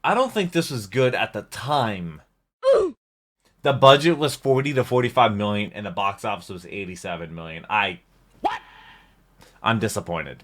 I don't think this was good at the time. The budget was 40 to 45 million and the box office was 87 million. I'm disappointed.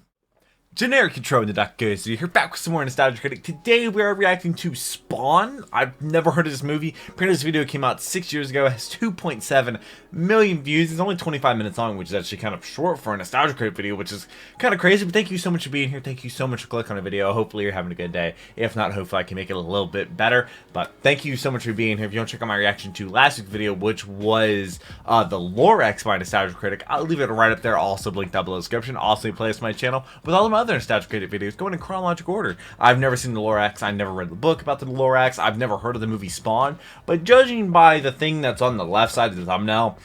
Generic Control in the Duck Goesmoo here, back with some more Nostalgia Critic. Today we are reacting to Spawn. I've never heard of this movie. Apparently this video came out 6 years ago. It has 2.7 million views. It's only 25 minutes long, which is actually kind of short for a Nostalgia Critic video, which is kind of crazy. But thank you so much for being here. Thank you so much for clicking on the video. Hopefully you're having a good day. If not, hopefully I can make it a little bit better. But thank you so much for being here. If you want to check out my reaction to last week's video, which was the Lorax by Nostalgia Critic, I'll leave it right up there. I'll also link down below in the description. I'll also play this on my channel with all of my other Nostalgia Critic videos going in chronological order. I've never seen the Lorax. I never read the book about the Lorax. I've never heard of the movie Spawn. But judging by the thing that's on the left side of the thumbnail,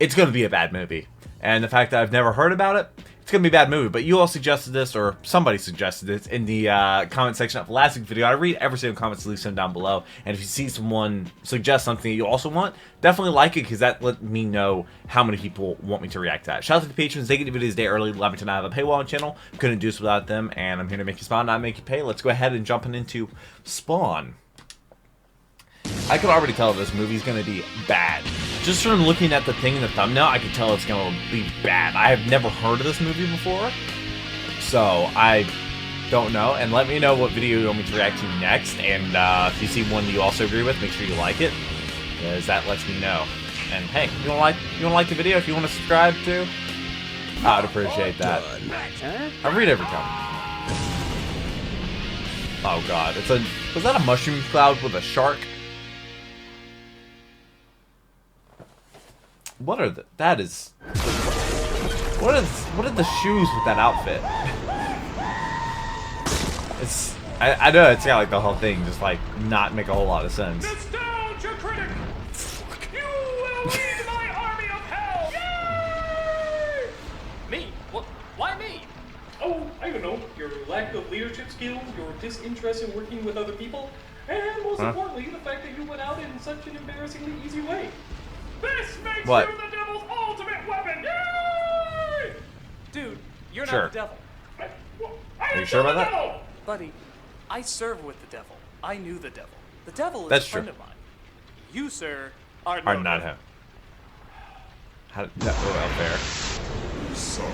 it's going to be a bad movie. And the fact that I've never heard about it, it's going to be a bad movie. But you all suggested this, or somebody suggested this in the comment section of the last week's video. I read every single comment, so leave some down below. And if you see someone suggest something you also want, definitely like it, because that let me know how many people want me to react to that. Shout out to the patrons. They get the videos a day early. Love me to not have a paywall on the channel. Couldn't do this without them. And I'm here to make you smile, not make you pay. Let's go ahead and jump into Spawn. I could already tell this movie's going to be bad. Just from looking at the thing in the thumbnail, I could tell it's going to be bad. I have never heard of this movie before, so I don't know. And let me know what video you want me to react to next. And if you see one you also agree with, make sure you like it, because that lets me know. And hey, you want to like the video? If you want to subscribe too, I'd appreciate that. I read every comment. Oh God, was that a mushroom cloud with a shark? What are the? That is. What are the shoes with that outfit? It's. I know it's got like the whole thing just like not make a whole lot of sense. Nostalgia Critic! You will lead my army of hell! Yay! Me? What? Why me? Oh, I don't know. Your lack of leadership skills, your disinterest in working with other people, and most importantly, the fact that you went out in such an embarrassingly easy way. This makes What? you the devil's ultimate weapon! Yay! Dude, you're Sure. not the devil. Are you sure about that? Buddy, I serve with the devil. I knew the devil. The devil is That's a friend true. of mine. You, sir, are Or no not devil. him? How did that go out there? I'm sorry.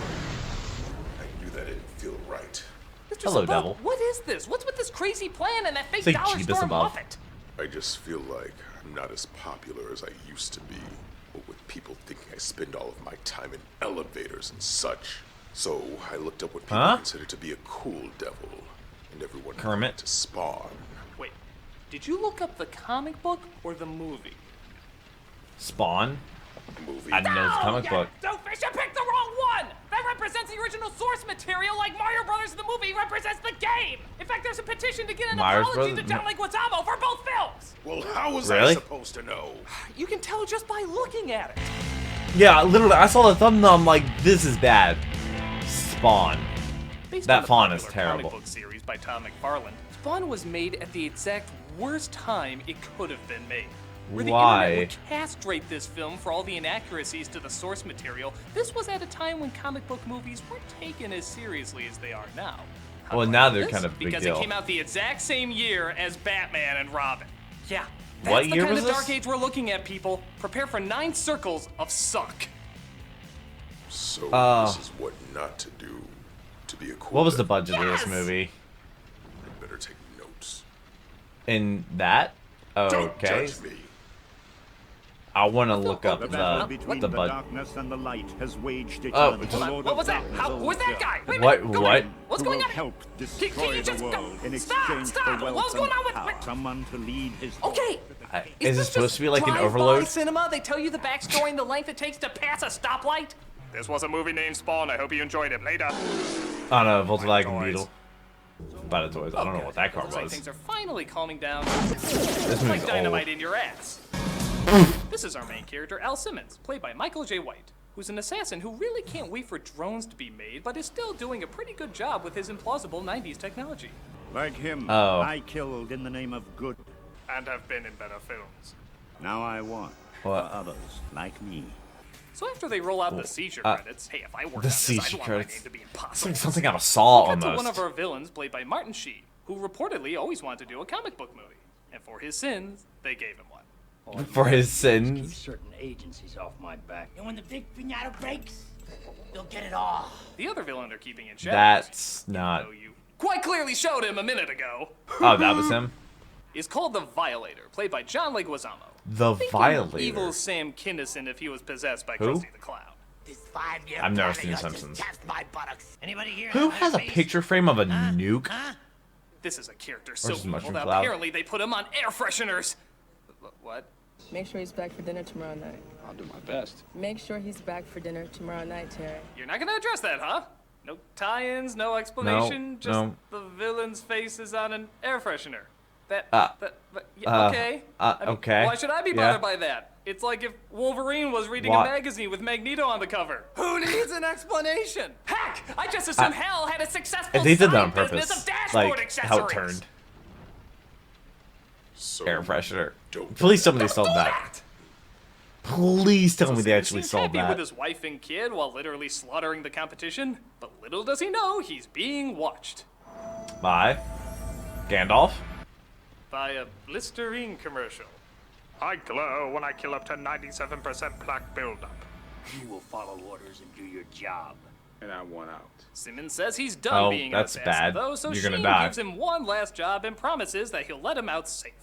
I knew that didn't feel right. Mr. Hello, Sabot, devil. what is this? What's with this crazy plan and that fake Say dollar Jeebus store above. muppet? I just feel like I'm not as popular as I used to be. But with people thinking I spend all of my time in elevators and such. So I looked up what people consider to be a cool devil. And everyone Kermit? pointed to Spawn. Wait, did you look up the comic book or the movie? Spawn? Movie. I didn't know it was a comic you book. doofus, you picked the wrong one! That represents the original source material like Mario Brothers the movie represents the game! In fact, there's a petition to get an Mario apology to Brothers? John Leguizamo for both films! Well, how was Really? I supposed to know? You can tell just by looking at it. Yeah, literally, I saw the thumbnail, I'm like, this is bad. Spawn. Based That on the font is popular terrible. Comic book series by Tom McFarlane, Spawn was made at the exact worst time it could have been made. Where the Why? internet would castrate this film for all the inaccuracies to the source material, this was at a time when comic book movies weren't taken as seriously as they are now. How Well, do I now know they're this? kind of a big because deal. it came out the exact same year as Batman and Robin. Yeah, that's What the year kind was of dark this? age we're looking at, people. Prepare for 9 circles of suck. So this is what not to do to be a cool What was the devil. budget of this Yes! movie? I'd better take notes. In that? Don't Okay. judge me. I want to look up The battle the between the budget. darkness and the light has waged its Oh, own. just- The Hold on, Lord what of was that? Darkness How, who's that holds guy? Wait a What- minute, go what? in. What's who going will on? help Can destroy you just the go? world in Stop, exchange stop. for What's wealth going on and with? power. Someone to lead his Okay. Is this supposed to be like an drive-by overload? cinema? They tell you the backstory and the length it takes to pass a stoplight? This was a movie named Spawn. I hope you enjoyed it. Later. Oh no, Volkswagen toys. Beetle. By the toys. I don't know what that car Looks like was. things are finally calming down. This It's like movie's dynamite old. in your ass. This is our main character, Al Simmons, played by Michael J. White, who's an assassin who really can't wait for drones to be made, but is still doing a pretty good job with his implausible 90s technology. Like him, Oh. I killed in the name of good. And have been in better films. Now I want What? for others like me. So after they roll out the seizure credits, hey, if I worked the on this, I'd seizure want my credits. name to be It's impossible. like something out of Saw Cut to one almost. of our villains, played by Martin Sheen, who reportedly always wanted to do a comic book movie. And for his sins, they gave him one. For his Keep sins. certain agencies off my back. And when the big pinata breaks, you'll get it all. The other villain they're keeping in check. That's not. though you quite clearly showed him a minute ago, Oh, that was him? is called the Violator, played by John Leguizamo. The Think Violator. Evil Sam Kinison if he was possessed by Who? Krusty the Clown. This 5-year I've never plan seen of The yours just Simpsons. tapped my buttocks. Anybody here Who have has a face? picture frame of a nuke? This is a character so Where's the evil mushroom that cloud? apparently they put him on air fresheners. What? Make sure he's back for dinner tomorrow night. I'll do my best. Make sure he's back for dinner tomorrow night, Terry. You're not gonna address that, huh? No tie-ins, no explanation, just no. the villain's face is on an air freshener. Okay. Okay. Why should I be Yeah. bothered by that? It's like if Wolverine was reading What? a magazine with Magneto on the cover. Who needs an explanation? Heck, I just assumed Hal had a successful If they did that on side business purpose, of dashboard like accessories. how it turned. So Air freshener. don't Please tell me they Don't sold do that. Please tell me they He actually seems sold happy with that. his wife and kid while literally slaughtering the competition, but little does he know he's being watched Bye. Gandalf? by a Listerine commercial. I glow when I kill up to 97% plaque buildup. You will follow orders and do your job. And I want out. Simmons says he's done Oh, being that's an assassin, bad. though, so You're gonna Sheen die. gives him one last job and promises that he'll let him out safe.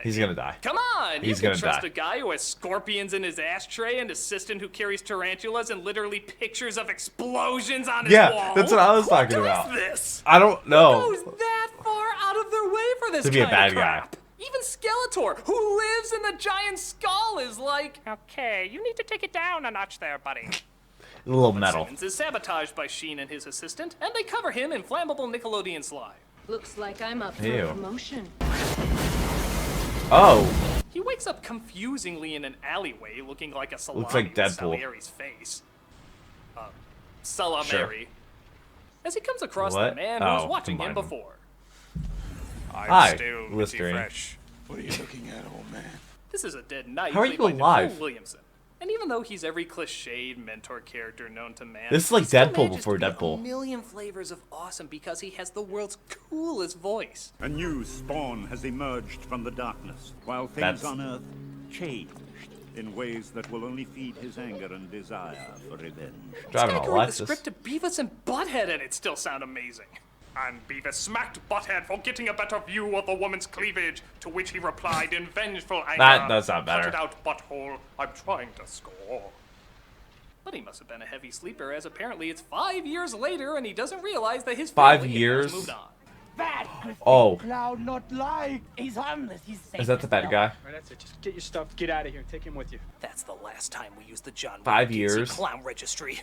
He's gonna die. Come on, He's you can gonna trust die. a guy who has scorpions in his ashtray, an assistant who carries tarantulas, and literally pictures of explosions on his Yeah, wall. that's what I was talking Who about. does this? I don't know. Who goes that far out of their way for this To be a kind bad of guy. crap? Even Skeletor, who lives in the giant skull, is like, okay, you need to take it down a notch there, buddy. A little metal. Simmons is sabotaged by Sheen and his assistant, and they cover him in flammable Nickelodeon slime. Looks like I'm up for Ew. a promotion. Oh, He wakes up confusingly in an alleyway looking like a salami Looks like with Deadpool. Salieri's face. Salamari. As he comes across the What? man who was Oh, watching him combine them. before. Hi, Listerine. What are you looking at, old man? This is a dead knight How are played you by alive? Nicole Williamson. And even though he's every cliched mentor character known to man, This is like he still Deadpool manages before to be Deadpool. A million flavors of awesome because he has the world's coolest voice. A new spawn has emerged from the darkness, while things That's- on Earth changed in ways that will only feed his anger and desire for revenge. driving This a guy wrote the Lexus. script to Beavis and Butthead, and it still sound amazing. And Beavis smacked Butthead for getting a better view of the woman's cleavage, to which he replied in vengeful anger. That's not better. Cut it out, butthole. I'm trying to score. But he must have been a heavy sleeper, as apparently it's 5 years later, and he doesn't realize that his 5 family has years? moved on. Bad Oh, Cloud not like. He's harmless. He's safe. is that the bad guy? All right, that's it. Just get your stuff. Get out of here. Take him with you. That's the last time we used the John 5 Wayne Gacy years? clown registry.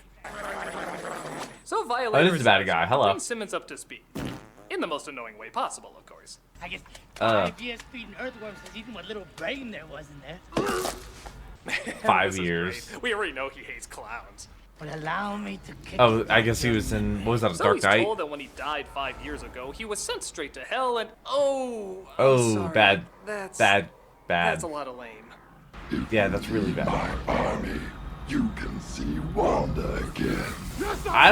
So Violator this is the bad guy. Hello. brings Simmons up to speed. In the most annoying way possible, of course. I guess Uh. 5 years feeding earthworms has eaten what little brain there was in there. 5 This is years. great. We already know he hates clowns. But allow me to kick Oh, it I down guess he was in, what was that, a So Dark he's Knight? told that when he died 5 years ago, he was sent straight to hell, and I'm Oh, sorry. bad, That's bad. That's a lot of lame. Yeah, that's really bad. Army, you can see Wanda again. I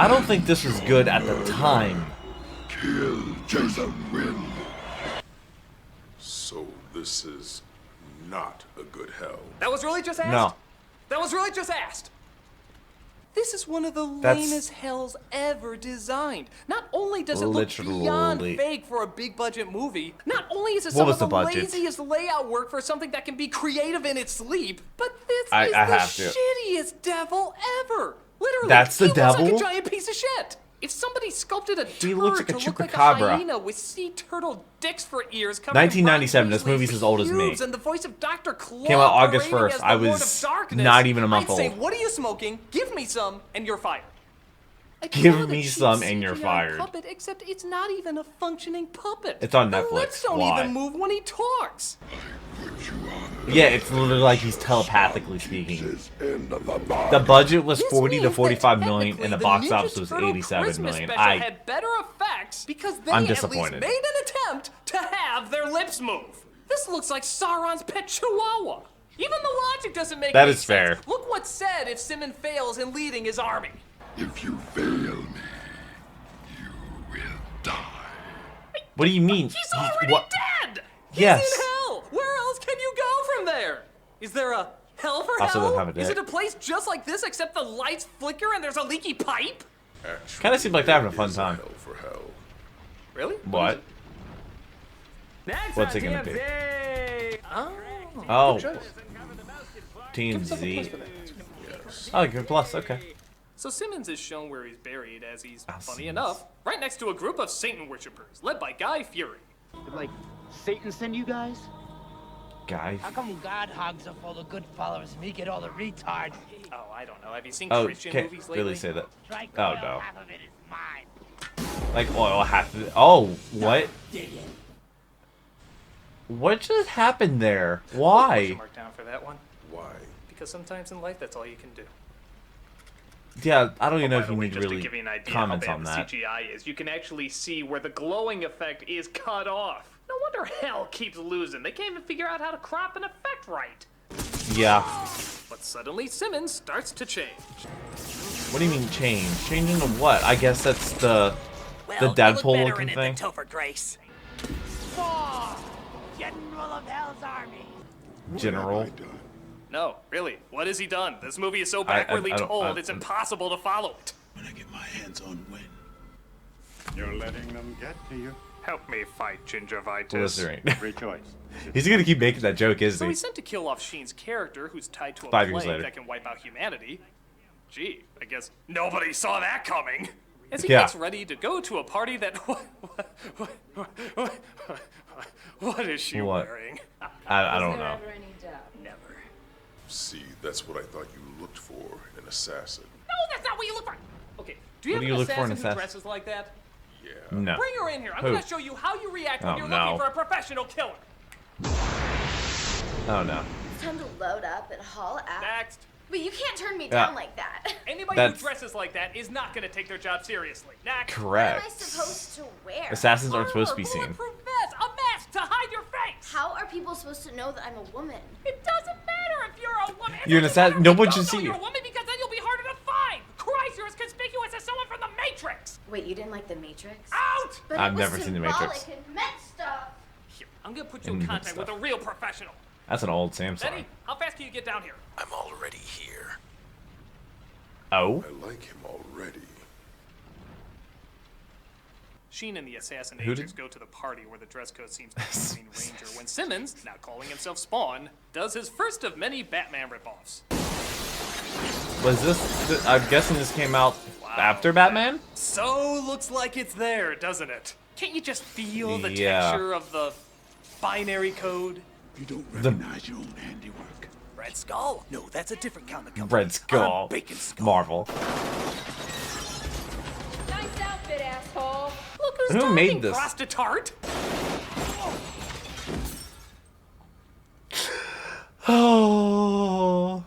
don't think this was good at the time. Kill Jason Wynn. So this is not a good hell. That was really just asked? No. That was really just asked. This is one of the That's- lamest hells ever designed. Not only does it look beyond Literally. fake for a big budget movie, not only is it What some was of the the budget? laziest layout work for something that can be creative in its sleep, but this I is have the to. shittiest devil ever. Literally, That's the he looks like devil? a giant piece of shit. If somebody sculpted a He turd looks like to a look like a chupacabra. hyena with sea turtle dicks for ears, covered 1997, in this Ron movie's Weasley's as old as me. pubes, and the voice of Dr. Claw Came out August parading 1st. as the I Lord was of Darkness, not even a month I'd say, old. what are you smoking? Give me some, and you're fired. I Give call it a me cheap some and you're CGI fired. Puppet, except it's not even a functioning puppet. It's on The Netflix. lips don't Why? even move when he talks. Yeah, it's literally like he's telepathically speaking. This end of the bar. The budget was This 40 to means 45 that million, and the technically box Ninja office was Turtle 87 Christmas million. special had better effects because they I'm at least disappointed. made an attempt to have their lips move. This looks like Sauron's pet chihuahua. Even the logic doesn't make That any is fair. sense. Look what's said if Simmons fails in leading his army. If you fail me, you will What do you mean? He's already what? dead! Yes. He's in hell! Where else can you go from there? Is there a hell for Also hell? doesn't have a Is dick. it a place just like this except the lights flicker and there's a leaky pipe? Actually, Kinda seemed like they're having a there fun is time. hell for hell. Really? What? Next What's on it gonna be? TMZ. Oh. Oh. Give yourself a plus TMZ. for that. Yes. Oh, good plus. Okay. So Simmons is shown where he's buried as he's, Ah, funny Simmons. enough, right next to a group of Satan worshippers led by Guy Fieri. Did, like, Satan send you guys? Guy. How come God hogs up all the good followers and me get all the retards? Oh, I don't know. Have you seen Oh, Christian can't movies lately? really say that. Strike Oh, oil, no. half of it is mine. Like oil half of it. Oh, what? Dig it. What just happened there? Question Why? mark down for that one. Why? Because sometimes in life, that's all you can do. Yeah, I don't even know By if the you way, need to just really to give you an idea comment how on bad that. the CGI is, you can actually see where the glowing effect is cut off. No wonder hell keeps losing. They can't even figure out how to crop an effect right. Yeah. But suddenly Simmons starts to change. What do you mean change? Change into what? I guess that's the Deadpool looking thing. Topher Grace. Four! General of Hell's army. General. What have I done? No, really, what has he done? This movie is so I backwardly don't- told, it's impossible to follow it. When I get my hands on Win. You're letting them get to you. Help me fight gingivitis. Blistering. Rejoice. He's gonna keep making that joke, So isn't he? he's sent to kill off Sheen's character, who's tied to a 5 years plague later. that can wipe out humanity. Gee, I guess nobody saw that coming. As he Yeah. gets ready to go to a party that... What is she What? wearing? I don't know. Never. See, that's what I thought you looked for in an assassin. No, that's not what you look for. Okay, do you What have do an you look for in assassin an who assassin? dresses like that? Yeah. No. Bring her in here. I'm Who? gonna show you how you react when Oh, you're no. looking for a professional killer. Oh no. It's time to load up and haul out. Next. But you can't turn me Yeah. down like that. Anybody That's- who dresses like that is not gonna take their job seriously. Next. What am I Correct. supposed to wear? Assassins aren't supposed to be seen. Bulletproof vest, a mask to hide your face. How are people supposed to know that I'm a woman? It doesn't matter if you're a woman. It You're an doesn't assassin. matter No if one you should don't know see you're you. a woman because then you'll be harder to find. Christ, you're as conspicuous as someone from the Matrix. Wait, you didn't like The Matrix? Out. But I've it was never seen The Matrix. symbolic and meant stuff. Here, I'm gonna put you in And contact with a stuff. real professional. That's an old Samsung. Benny, how fast can you get down here? I'm already here. Oh. I like him already. Sheen and the assassin Who agents did- go to the party where the dress code seems to be Green Ranger when Simmons, now calling himself Spawn, does his first of many Batman ripoffs. Was this? I'm guessing this came out after Batman. So looks like it's there, doesn't it? Can't you just feel the Yeah. texture of the binary code? You don't recognize your own handiwork. Red Skull? No, that's a different kind of company. Red Skull. Bacon Skull. Marvel. Nice outfit, asshole. Look who's Who talking, made this? prostitute. Oh.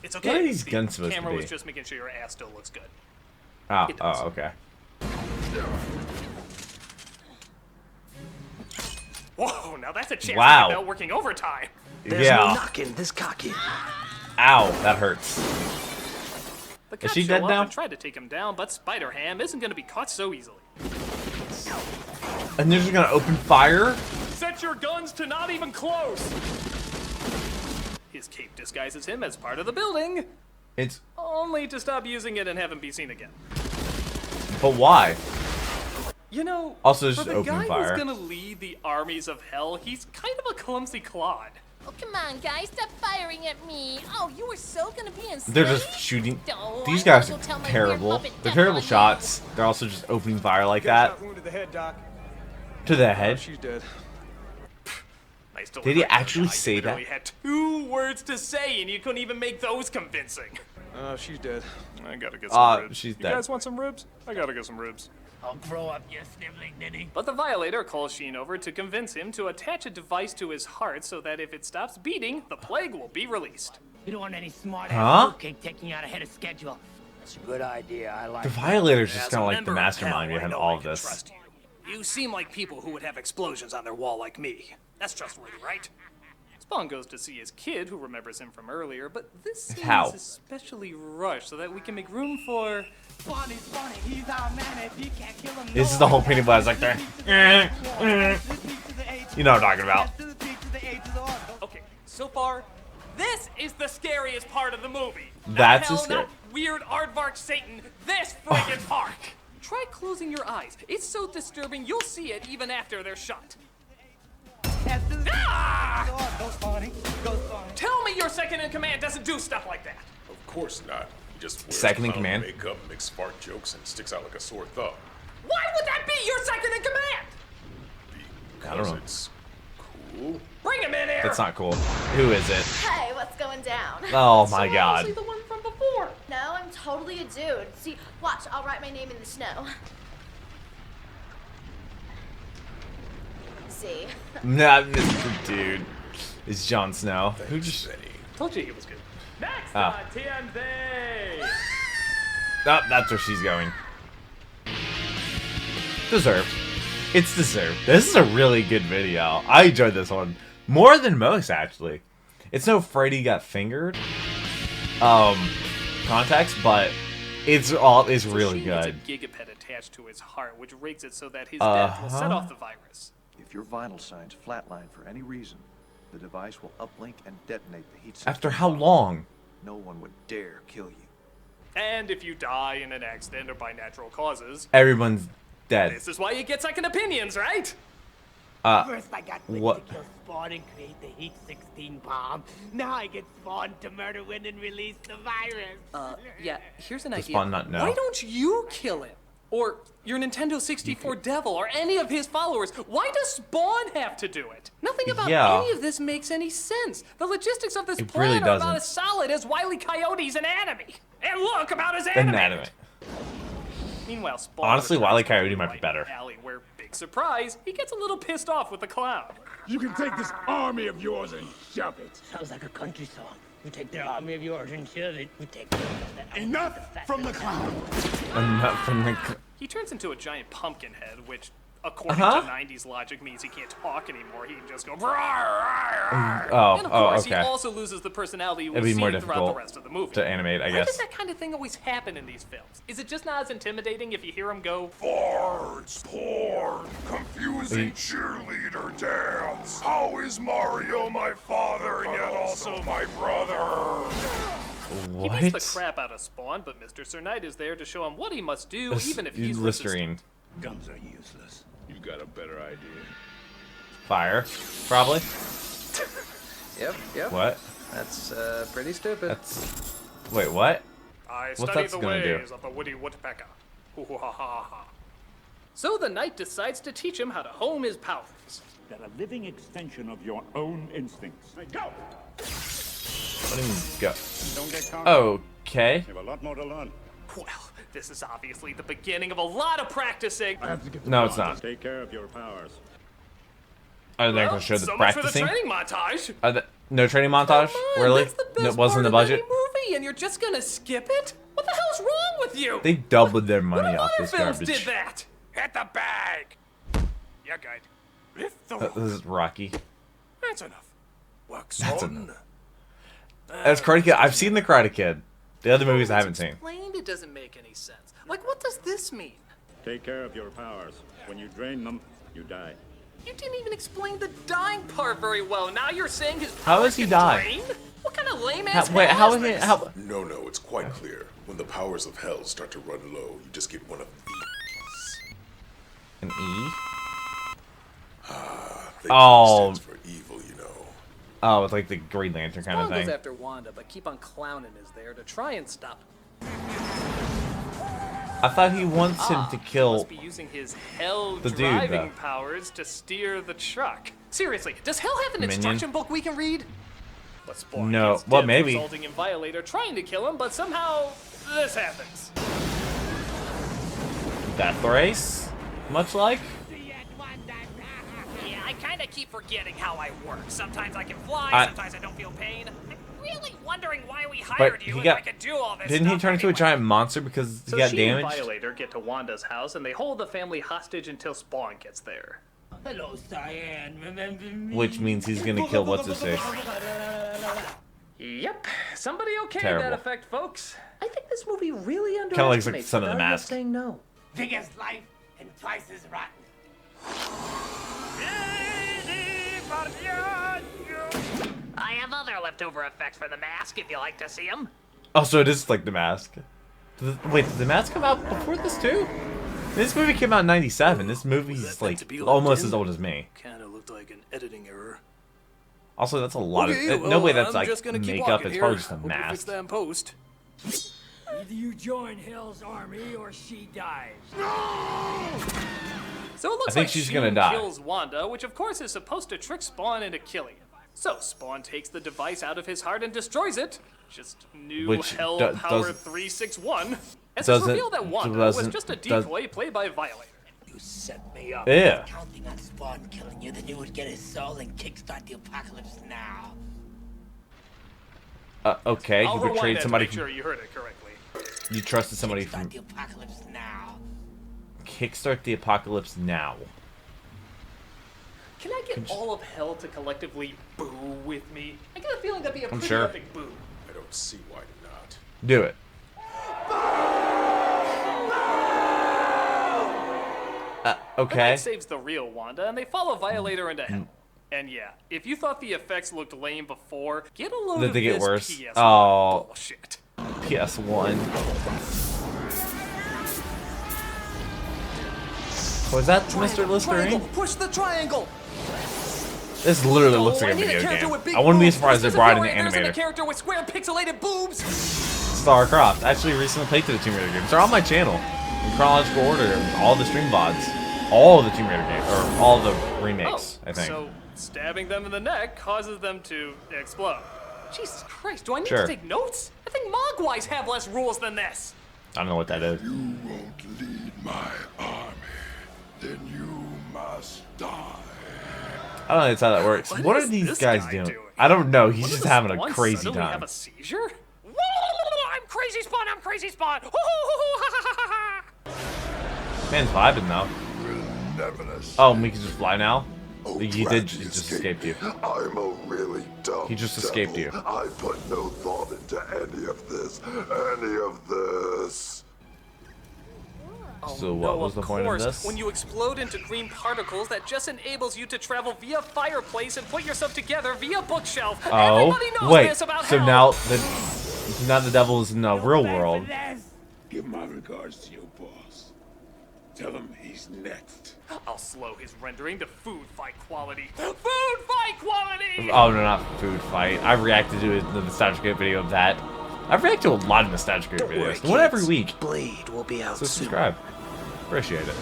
It's okay. What are these The guns supposed to camera was be? just making sure your ass still looks good. Oh. It does. Oh. Okay. Whoa, now that's a chance Wow. to get out working overtime. Yeah. knocking this cocky. Ow. That hurts. The Is cops she show dead up now? and try to take him down, but Spider-Ham isn't going to be caught so easily. And they're just gonna open fire. Set your guns to not even close! His cape disguises him as part of the building, It's. only to stop using it and have him be seen again. But why? You know, Also, for just the open guy fire. who's gonna lead the armies of hell, he's kind of a clumsy clod. Oh, come on, guys, stop firing at me. Oh, you were so gonna be enslaved? They're just shooting. Oh, These I guys wanna go are tell my terrible. weird puppet They're devil terrible on you. shots. They're also just opening fire like that Wound to the head, Doc. to the head. She's dead. Nice Did he delivery. actually I say literally that? had 2 words to say, and you couldn't even make those convincing. She's dead. I gotta get some ribs. She's You dead. guys want some ribs? I gotta get some ribs. I'll grow up, you sniveling ninny. But the Violator calls Sheen over to convince him to attach a device to his heart so that if it stops beating, the plague will be released. You don't want any smart Huh? ass fruitcake taking you out ahead of schedule. That's a good idea. I like The Violator's just As kind a of like the member of mastermind hell, I behind know all I of can this. trust you. You seem like people who would have explosions on their wall like me. That's trustworthy, right? Spawn goes to see his kid, who remembers him from earlier, but this scene How? is especially rushed so that we can make room for... Spawn is funny. He's our man. If you can't kill him, This is the whole Penny Blast like there. You know what I'm talking about. Okay, so far, this is the scariest part of the movie. That's Not the scary. hell, not weird aardvark Satan. This friggin' part. Try closing your eyes. It's so disturbing you'll see it even after they're shut. Ah! Go Spawny. Go Spawny. Tell me your second in command doesn't do stuff like that. Of course not. He just wears Second in clown command? makeup, makes fart jokes, and sticks out like a sore thumb. Why would that be your second in command? I don't know. It's cool. Bring him in here. That's not cool. Who is it? Hey, what's going down? Oh my So god. obviously the one from before. No, I'm totally a dude. See, watch, I'll write my name in the snow. See? Nah, Mr. Dude. It's Jon Snow. Who just... Told you he was good. Next Ah. on TMZ. Oh, that's where she's going. Deserved. It's deserved. This is a really good video. I enjoyed this one. More than most, actually. It's no Freddy got fingered context, but it's really She has a good. gigapet attached to his heart, which rigs it so that his death will set off the virus. If your vital signs flatline for any reason, the device will uplink and detonate the heat system. After how long? No one would dare kill you. And if you die in an accident or by natural causes, Everyone's dead. this is why you get second opinions, right? First I got Wind what? to kill Spawn and create the Heat 16 bomb. Now I get Spawn to murder Wind and release the virus. Yeah, here's an Does idea. Spawn not know? Why don't you kill him? Or your Nintendo 64 devil, or any of his followers. Why does Spawn have to do it? Nothing about Yeah. any of this makes any sense. The logistics of this It plan really are about doesn't. as solid as Wile E. Coyote's anatomy. And look about his anatomy. Inanimate. Meanwhile, Spawn Honestly, returns Wile E. to Coyote the might be right better. alley where, big surprise, he gets a little pissed off with the clown. You can take this army of yours and shove it. Sounds like a country song. You take their army of yours and shove it. You take Enough from the clown. I'm not from the... He turns into a giant pumpkin head, which, according Uh-huh. to 90s logic, means he can't talk anymore. He can just go. "Rawr, rawr, rawr." Oh, and of oh, course, okay. he also loses the personality we'll It'd be see more throughout the difficult rest of the movie. to animate, I Why does guess. that kind of thing always happen in these films? Is it just not as intimidating if you hear him go? Farts, porn, confusing cheerleader dance. How is Mario my father and yet also my brother? He beats the What? crap out of Spawn, but Mr. Sir Knight is there to show him what he must do, even if he's Listerine. Guns are useless. You got a better idea. Fire. Probably. Yep. What? That's pretty stupid. That's... Wait, what? I What's study that the gonna do? ways of the Woody Woodpecker. Hoo hoo ha ha ha. So the knight decides to teach him how to hone his powers. They're a living extension of your own instincts. Go! What do you mean, go? Don't get caught. Okay. You have a lot more to learn. Well, this is obviously the beginning of a lot of practicing. No, it's not. Take care of your powers. Are they Well, going to show the so much for the practicing? training montage. Are the, no training montage? Come on, Really? That's the No, best it wasn't in the part of budget? any movie, and you're just gonna skip it? What the hell's wrong with you? They doubled their money What off other this films garbage. did that? Hit the bag. You're good. Lift the This is Rocky. That's enough. Works That's on. enough. As Karate Kid, I've seen the Karate Kid. The other movies I haven't seen. Explained, it doesn't make any sense. Like, what does this mean? Take care of your powers. When you drain them, you die. You didn't even explain the dying part very well. Now you're saying his How powers does he can die? drain? What kind of lame ass Wait, how is is he? this? How? No, it's quite clear. When the powers of hell start to run low, you just get one of these. An E? They Oh. stands for evil, you know. Oh, it's like the Green Lantern kind of Spawn goes thing. after Wanda, but Keep on Clowning is there to try and stop him. I thought he wants him to He kill. must be using his hell the dude, driving though. powers to steer the truck. Seriously, does hell have an Minion? instruction book we can read? But Spawn No, gets well, dipped, maybe. resulting in Violator trying to kill him, but somehow this happens. Death race? Much like? Yeah, I kind of keep forgetting how I work. Sometimes I can fly, sometimes I don't feel pain. I'm really wondering why we hired But you he if got. I could do all this Didn't he stuff turn into a anyway. giant monster because he So got she and damaged? Violator get to Wanda's house and they hold the family hostage until Spawn gets there. Hello, Cyan. Remember me? Which means he's gonna kill what's his face. Yep. Somebody okay Terrible. that effect, folks. I think this movie really Kinda looks like underestimates Son of the the value of Mask. saying no. Biggest life and twice as rotten. I have other leftover effects for the mask if you like to see them. Oh, so it is like The Mask. Wait, did The Mask come out before this too? This movie came out in '97. This movie's like almost as old as me. Kinda looked like an editing error. Also, that's a lot Okay, of. well, No way that's I'm like just gonna keep makeup. walking It's here. probably just a Hope you fix mask. that in post. Either you join Hell's army or she dies. So it looks I think like she's Sheen gonna die. kills Wanda, which of course is supposed to trick Spawn into killing him. So Spawn takes the device out of his heart and destroys it. Just new Which Hell do- Power doesn't- 361. As it's doesn't- revealed that Wanda was doesn't- just a does- decoy played by Violator. You set me up. Yeah. Counting on Spawn killing you, then you would get his soul and kickstart the apocalypse now. Okay, I'll you rewind betrayed that somebody. to make sure you heard it correctly. You trusted somebody from Kickstart the apocalypse now. Kickstart the Apocalypse now. Can I get all of Hell to collectively boo with me? I get a feeling that'd be a pretty sure. epic boo. I don't see why not. Do it. But Okay. that saves the real Wanda, and they follow Violator into Hell. And yeah, if you thought the effects looked lame before, get a load Did of they get this worse? PS1 Oh. bullshit. PS1. Was that Mr. Listerine? Push the triangle. This literally looks like a I need video character game. with big I wouldn't be boobs. surprised This if they brought isn't in an Power Rangers and a animator. character with square pixelated boobs. Star Croft. I actually recently played through the Tomb Raider games. They're on my channel in chronological order. All the stream VODs. All of the Tomb Raider games. Or all the remakes, I think. So stabbing them in the neck causes them to explode. Jesus Christ, do I need Sure. to take notes? I think Mogwais have less rules than this. I don't know what that is. You won't lead my army, then you must die. I don't know that's how that works. What are is these this guys guy doing? doing? I don't know. He's What, just does having a Spawn crazy suddenly time. have a seizure? I'm Crazy Spawn, I'm Crazy Spawn. Man's vibing though. Oh, and we can just fly now? He did just escape you. I'm a really dumb He just escaped you. I put no thought into any of this. Any of this. So what was the point of this? When you explode into green particles, that just enables you to travel via fireplace and put yourself together via bookshelf. Everybody knows wait. this about So Hell. now the devil is in the real world. Give my regards to your boss. Tell him he's next. I'll slow his rendering to food fight quality. Food fight quality! Oh no, not food fight. I reacted to the Nostalgic Goat video of that. I've reacted to a lot of Nostalgic Goat videos. One every week. Blade will be out So soon. subscribe. Appreciate it.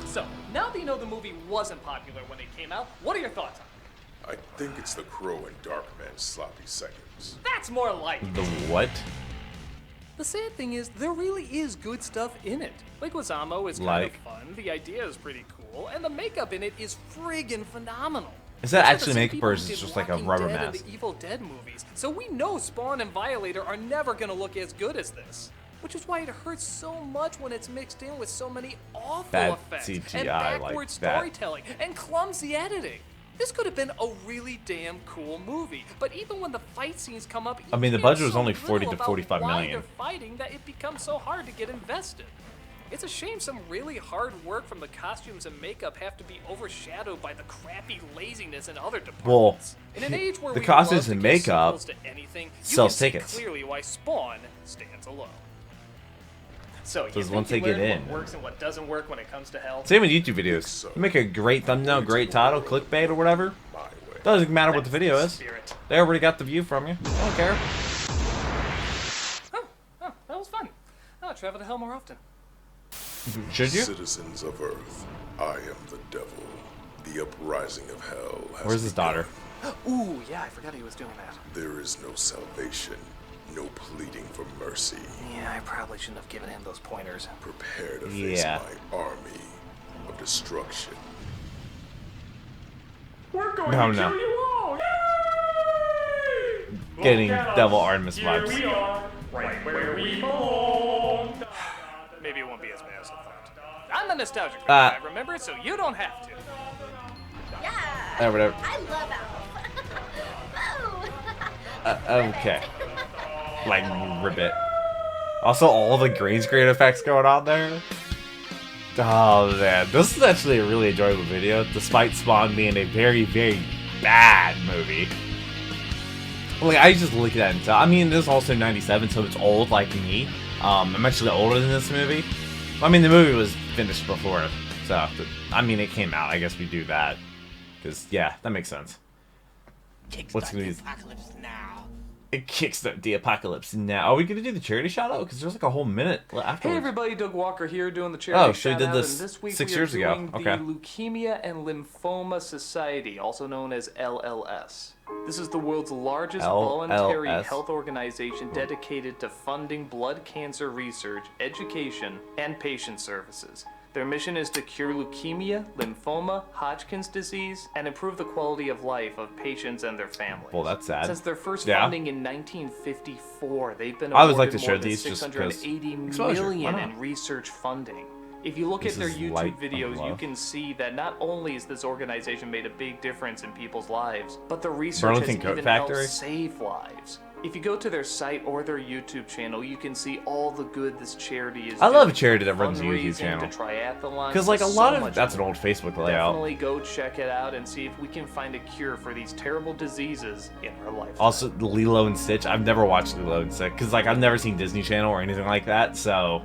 So, now that you know the movie wasn't popular when it came out, what are your thoughts on it? I think it's the Crow and Darkman's sloppy seconds. That's more like it. The what? The sad thing is, there really is good stuff in it. Leguizamo is kind Like? of fun, the idea is pretty cool, and the makeup in it is friggin' phenomenal. Is that These are the actually same makeup people or who is it did just like a Walking rubber Dead and mask? the Evil Dead movies, so we know Spawn and Violator are never gonna look as good as this. Which is why it hurts so much when it's mixed in with so many awful Bad effects CGI and like backward that. storytelling and clumsy editing. This could have been a really damn cool movie, but even when the fight scenes come up, I mean, the you budget care was so only little 40 to about 45 why million. they're fighting that it becomes so hard to get invested. It's a shame some really hard work from the costumes and makeup have to be overshadowed by the crappy laziness in other Well, departments. In an age where the we costumes love and to give makeup sequels to anything, you sells can see tickets. clearly why Spawn stands alone. So you Because think once you they get learned in. what works and what doesn't work when it comes to Hell? Same with YouTube videos. You make a great thumbnail, great title, clickbait or whatever. Doesn't matter what the video is. Spirit. They already got the view from you. I don't care. Oh, that was fun. I'll travel to Hell more often. Should you? Citizens of Earth, I am the devil. The uprising of hell has Where's his daughter? Ooh, yeah, I forgot he was doing that. There is no salvation, no pleading for mercy. Yeah, I probably shouldn't have given him those pointers. Prepare to face Yeah. my army of destruction. We're going No, to no. kill you all! Yay! Getting Look at us. Devil Artemis Here vibes. we are, right where we belong. Maybe it won't be as bad as I thought. I'm the nostalgia critic, I remember, so you don't have to. Yeah. Whatever. I love Alf. Okay. Like, ribbit. Also, all the green screen effects going on there. Oh, man. This is actually a really enjoyable video, despite Spawn being a very, very bad movie. Like, I just look at that and tell. I mean, this is also 97, so it's old like me. I'm actually older than this movie. I mean, the movie was finished before, so, I mean, it came out. I guess we do that. Because, yeah, that makes sense. What's going to be... Apocalypse now. It kickstart the apocalypse now. Are we gonna do the charity shout out? Because there's like a whole minute afterwards. Hey everybody, Doug Walker here doing the charity so we shout did out, this and this week 6 we are years ago. doing Okay. the Leukemia and Lymphoma Society, also known as LLS. This is the world's largest voluntary health organization dedicated to funding blood cancer research, education, and patient services. Their mission is to cure leukemia, lymphoma, Hodgkin's disease, and improve the quality of life of patients and their families. Well, that's sad. Since their first funding in 1954, they've been I always like awarded to share more than these just because $680 million in research funding. If you look at their YouTube videos, you can see that not only has this organization made a big difference in people's lives, but the research has even helped save lives. If you go to their site or their YouTube channel, you can see all the good this charity is doing. I love a charity that runs a YouTube channel. Because like a lot of that's an old Facebook layout. Definitely go check it out and see if we can find a cure for these terrible diseases in our life. Also, Lilo and Stitch. I've never watched Lilo and Stitch because like I've never seen Disney Channel or anything like that. So,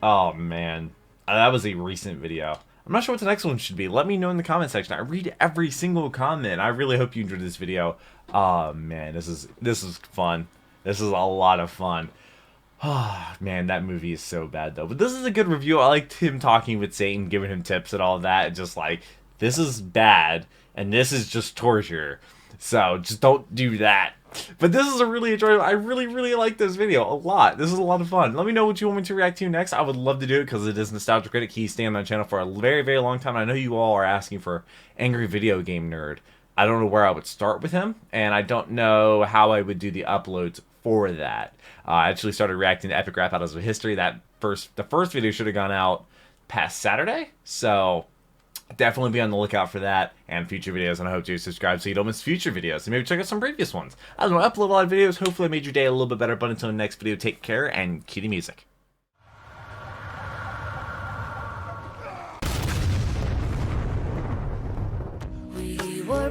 oh man, that was a recent video. I'm not sure what the next one should be. Let me know in the comment section. I read every single comment. I really hope you enjoyed this video. Oh man, this is fun. This is a lot of fun. Oh man, that movie is so bad though. But this is a good review. I liked him talking with Satan, giving him tips and all that. Just like, this is bad and this is just torture. So just don't do that. But this is a really enjoyable. I really like this video a lot. This is a lot of fun. Let me know what you want me to react to next. I would love to do it because it is Nostalgia Critic. He's staying on the channel for a very long time. I know you all are asking for Angry Video Game Nerd. I don't know where I would start with him, and I don't know how I would do the uploads for that. I actually started reacting to Epic Rap Battles of History. The first video should have gone out past Saturday, so definitely be on the lookout for that and future videos, and I hope you subscribe so you don't miss future videos, and maybe check out some previous ones. I don't know, upload a lot of videos. Hopefully I made your day a little bit better, but until the next video, take care, and cue the music. We were